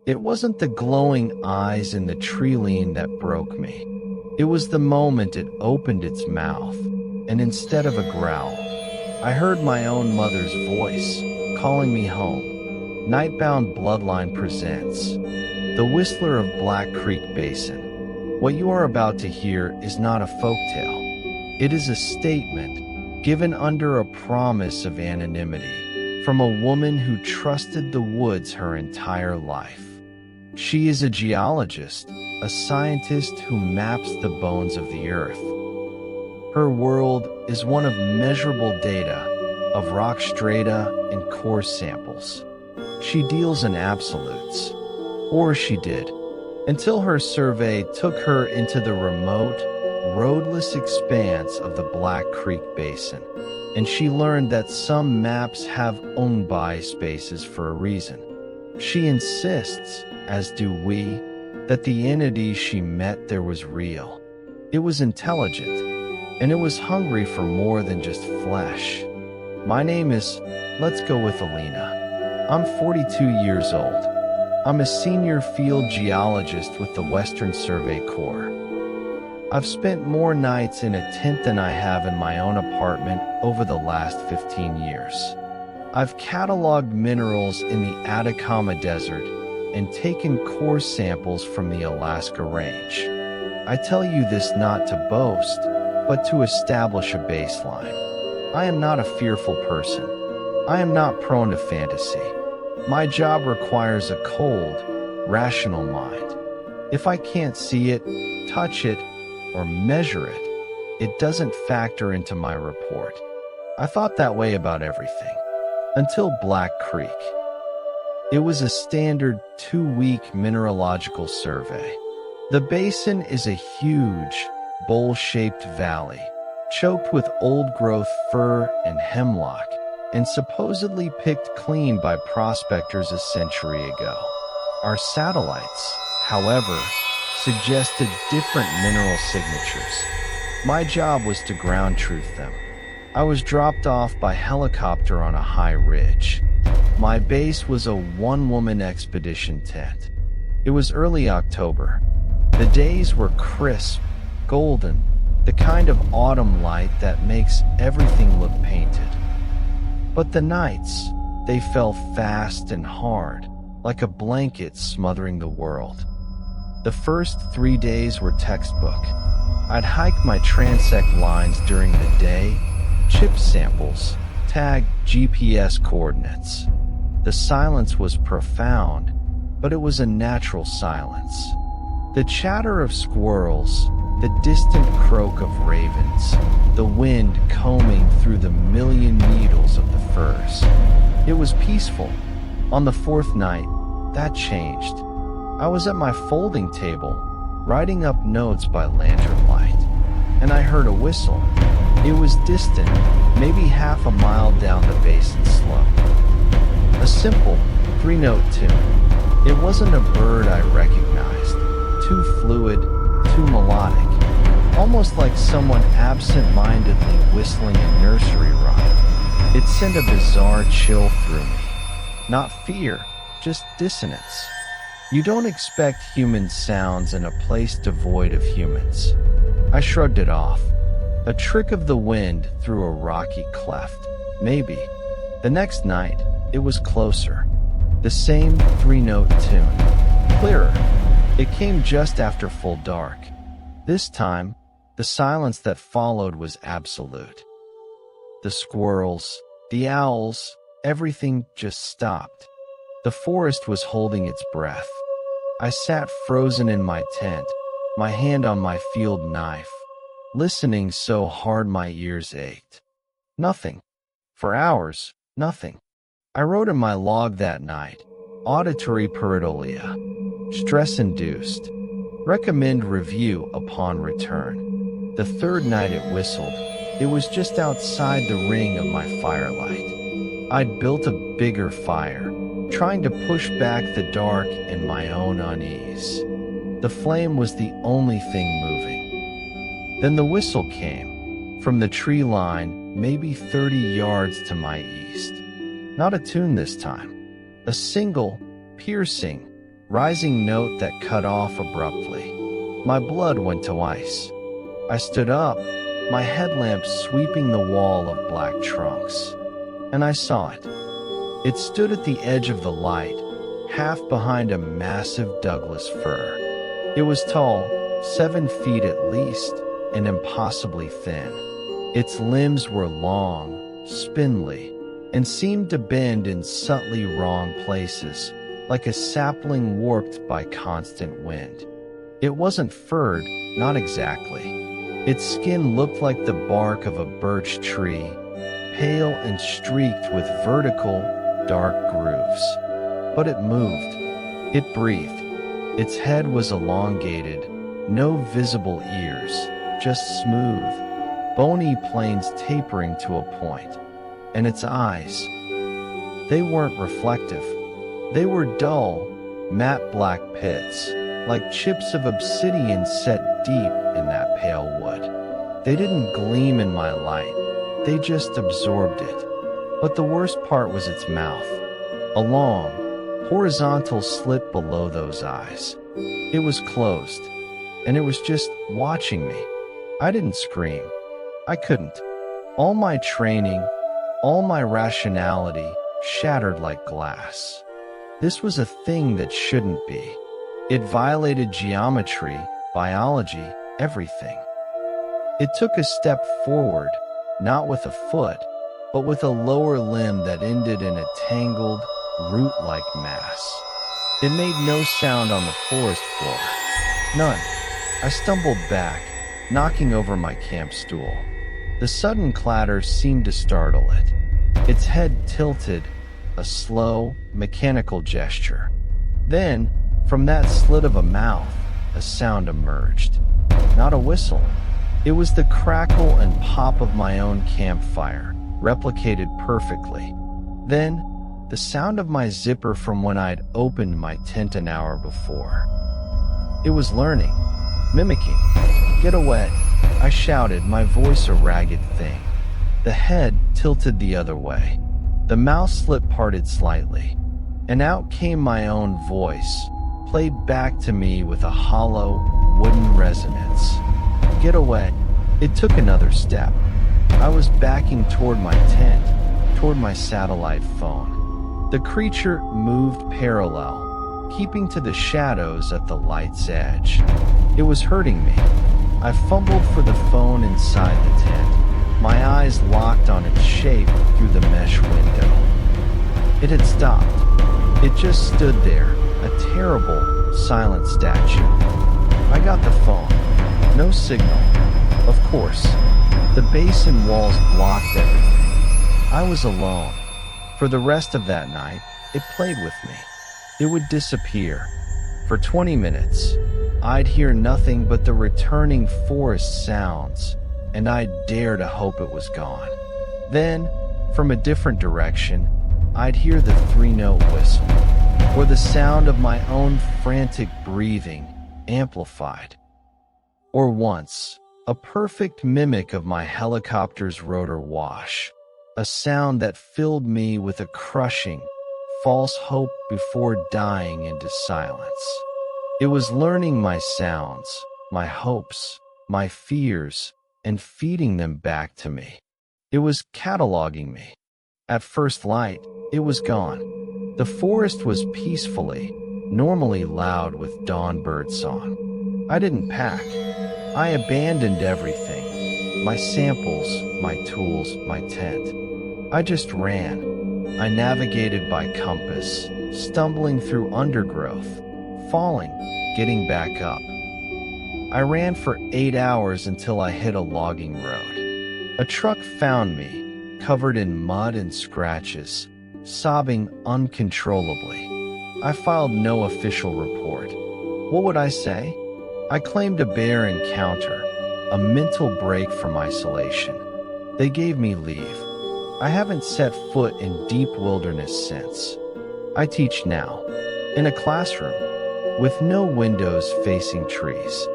It wasn't the glowing eyes in the tree lean that broke me. It was the moment it opened its mouth, and instead of a growl, I heard my own mother's voice, calling me home. Nightbound Bloodline presents The Whistler of Black Creek Basin. What you are about to hear is not a folktale. It is a statement, given under a promise of anonymity, from a woman who trusted the woods her entire life. She is a geologist, a scientist who maps the bones of the earth. Her world is one of measurable data, of rock strata and core samples. She deals in absolutes. Or she did, until her survey took her into the remote, roadless expanse of the Black Creek Basin, and she learned that some maps have own buy spaces for a reason. She insists, as do we, that the entity she met there was real. It was intelligent, and it was hungry for more than just flesh. My name is, let's go with Alina. I'm 42 years old. I'm a senior field geologist with the Western Survey Corps. I've spent more nights in a tent than I have in my own apartment over the last 15 years. I've cataloged minerals in the Atacama Desert and taken core samples from the Alaska Range. I tell you this not to boast, but to establish a baseline. I am not a fearful person. I am not prone to fantasy. My job requires a cold, rational mind. If I can't see it, touch it, or measure it, it doesn't factor into my report. I thought that way about everything. Until Black Creek. It was a standard 2-week mineralogical survey. The basin is a huge, bowl-shaped valley, choked with old-growth fir and hemlock, and supposedly picked clean by prospectors a century ago. Our satellites, however, suggested different mineral signatures. My job was to ground truth them. I was dropped off by helicopter on a high ridge. My base was a one-woman expedition tent. It was early October. The days were crisp, golden, the kind of autumn light that makes everything look painted. But the nights, they fell fast and hard, like a blanket smothering the world. The first 3 days were textbook. I'd hike my transect lines during the day, chip samples, tag GPS coordinates. The silence was profound, but it was a natural silence. The chatter of squirrels, the distant croak of ravens, the wind combing through the million needles of the firs. It was peaceful. On the fourth night, that changed. I was at my folding table, writing up notes by lantern light, and I heard a whistle. It was distant, maybe half a mile down the basin slope. A simple, 3-note tune. It wasn't a bird I recognized. Too fluid, too melodic. Almost like someone absent-mindedly whistling a nursery rhyme. It sent a bizarre chill through me. Not fear, just dissonance. You don't expect human sounds in a place devoid of humans. I shrugged it off. A trick of the wind through a rocky cleft. Maybe. The next night, it was closer. The same 3-note tune. Clearer. It came just after full dark. This time, the silence that followed was absolute. The squirrels, the owls, everything just stopped. The forest was holding its breath. I sat frozen in my tent, my hand on my field knife, listening so hard my ears ached. Nothing. For hours, nothing. I wrote in my log that night, auditory pareidolia, stress-induced. Recommend review upon return. The third night it whistled. It was just outside the ring of my firelight. I'd built a bigger fire, trying to push back the dark and my own unease. The flame was the only thing moving. Then the whistle came, from the tree line, maybe 30 yards to my east. Not a tune this time. A single, piercing, rising note that cut off abruptly. My blood went to ice. I stood up, my headlamp sweeping the wall of black trunks. And I saw it. It stood at the edge of the light, half behind a massive Douglas fir. It was tall, 7 feet at least, and impossibly thin. Its limbs were long, spindly, and seemed to bend in subtly wrong places, like a sapling warped by constant wind. It wasn't furred, not exactly. Its skin looked like the bark of a birch tree, pale and streaked with vertical, dark grooves. But it moved. It breathed. Its head was elongated, no visible ears, just smooth, bony planes tapering to a point. And its eyes, they weren't reflective. They were dull, matte black pits, like chips of obsidian set deep in that pale wood. They didn't gleam in my light, they just absorbed it. But the worst part was its mouth. A long, horizontal slit below those eyes. It was closed, and it was just watching me. I didn't scream. I couldn't. All my training, all my rationality shattered like glass. This was a thing that shouldn't be. It violated geometry, biology, everything. It took a step forward, not with a foot, but with a lower limb that ended in a tangled, root-like mass. It made no sound on the forest floor. None. I stumbled back, knocking over my camp stool. The sudden clatter seemed to startle it. Its head tilted, a slow, mechanical gesture. Then, from that slit of a mouth, a sound emerged. Not a whistle. It was the crackle and pop of my own campfire, replicated perfectly. Then, the sound of my zipper from when I'd opened my tent an hour before. It was learning, mimicking. "Get away," I shouted, my voice a ragged thing. The head tilted the other way. The mouth slit parted slightly, and out came my own voice, played back to me with a hollow, wooden resonance. "Get away." It took another step. I was backing toward my tent, toward my satellite phone. The creature moved parallel, keeping to the shadows at the light's edge. It was hurting me. I fumbled for the phone inside the tent, my eyes locked on its shape through the mesh window. It had stopped. It just stood there, a terrible, silent statue. I got the phone. No signal. Of course, the base and walls blocked everything. I was alone. For the rest of that night, it played with me. It would disappear. For 20 minutes, I'd hear nothing but the returning forest sounds, and I'd dare to hope it was gone. Then, from a different direction, I'd hear the 3-note whistle, or the sound of my own frantic breathing, amplified. Or once, a perfect mimic of my helicopter's rotor wash, a sound that filled me with a crushing, false hope before dying into silence. It was learning my sounds, my hopes, my fears, and feeding them back to me. It was cataloging me. At first light, it was gone. The forest was peacefully, normally loud with dawn bird song. I didn't pack. I abandoned everything. My samples, my tools, my tent. I just ran. I navigated by compass, stumbling through undergrowth, falling, getting back up. I ran for 8 hours until I hit a logging road. A truck found me, covered in mud and scratches, sobbing uncontrollably. I filed no official report. What would I say? I claimed a bear encounter, a mental break from isolation. They gave me leave. I haven't set foot in deep wilderness since. I teach now, in a classroom, with no windows facing trees.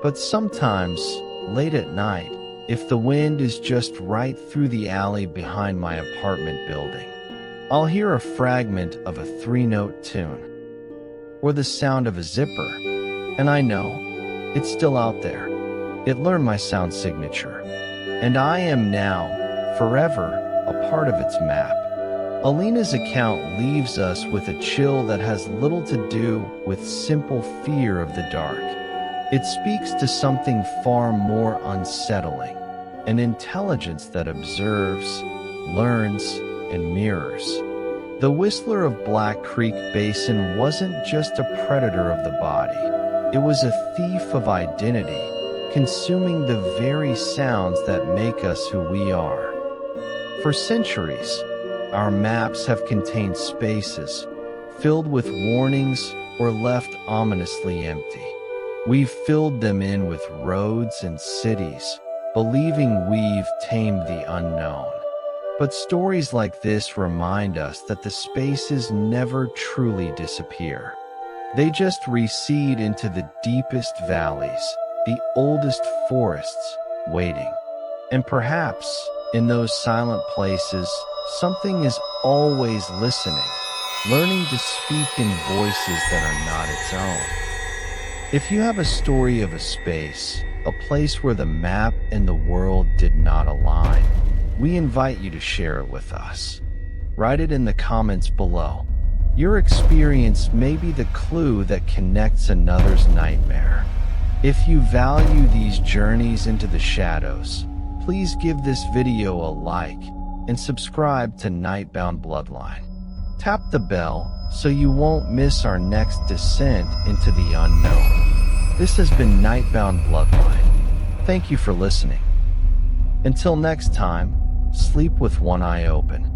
But sometimes, late at night, if the wind is just right through the alley behind my apartment building, I'll hear a fragment of a 3-note tune. or the sound of a zipper. And I know, it's still out there. It learned my sound signature. And I am now, forever, a part of its map. Alina's account leaves us with a chill that has little to do with simple fear of the dark. It speaks to something far more unsettling, an intelligence that observes, learns, and mirrors. The Whistler of Black Creek Basin wasn't just a predator of the body. It was a thief of identity, consuming the very sounds that make us who we are. For centuries, our maps have contained spaces filled with warnings or left ominously empty. We've filled them in with roads and cities, believing we've tamed the unknown. But stories like this remind us that the spaces never truly disappear. They just recede into the deepest valleys, the oldest forests, waiting. And perhaps, in those silent places, something is always listening, learning to speak in voices that are not its own. If you have a story of a space, a place where the map and the world did not align, we invite you to share it with us. Write it in the comments below. Your experience may be the clue that connects another's nightmare. If you value these journeys into the shadows, please give this video a like and subscribe to Nightbound Bloodline. Tap the bell so you won't miss our next descent into the unknown. This has been Nightbound Bloodline. Thank you for listening. Until next time, sleep with one eye open.